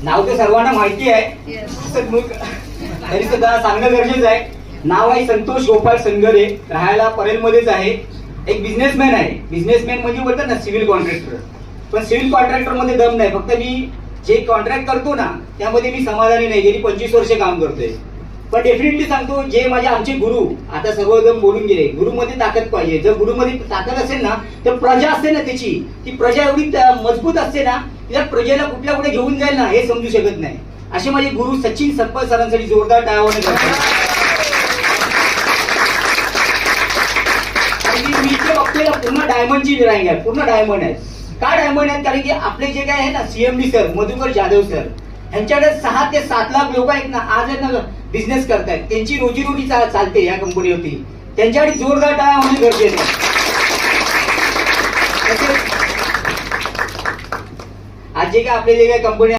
नाव तर सर्वांना माहिती आहे, सन्मुख तरी सुद्धा सांगणं गरजेचं आहे. नाव आहे संतोष गोपाळ संगरे, राहायला परेलमध्येच आहे. एक बिझनेसमॅन आहे. बिझनेसमॅन म्हणजे बोलतात ना सिव्हिल कॉन्ट्रॅक्टर, पण सिव्हिल कॉन्ट्रॅक्टर मध्ये दम नाही. फक्त मी जे कॉन्ट्रॅक्ट करतो ना त्यामध्ये मी समाधानी नाही. गेली 25 वर्ष काम करतोय. पण डेफिनेटली सांगतो, जे माझे आमचे गुरु आता सर्वजण बोलून गेले, गुरुमध्ये ताकद पाहिजे. जर गुरुमध्ये ताकद असेल ना तर प्रजा असते ना त्याची, ती प्रजा एवढी मजबूत असते ना, त्या प्रजेला कुठल्या कुठे घेऊन जाईल ना हे समजू शकत नाही. असे माझे गुरु सचिन सपकाळ सरांसाठी जोरदार टाळ्या करतो. मी इथे बघतोय पूर्ण डायमंडची ड्रॉइंग आहे, पूर्ण डायमंड आहे. का डायमंड आहेत? कारण की आपले जे काय आहे ना CMD sir, Madhukar Jadhav sir, यांच्याकडे 6 ते 7 लाख लोक आहेत ना, आज आहेत ना बिझनेस करतायत. त्यांची रोजीरोटी चालते या कंपनीवरती. त्यांच्याकडे जोरदार टाळ्या होणे गरजेचे आहे. आज जे काय आपले जे काय कंपनी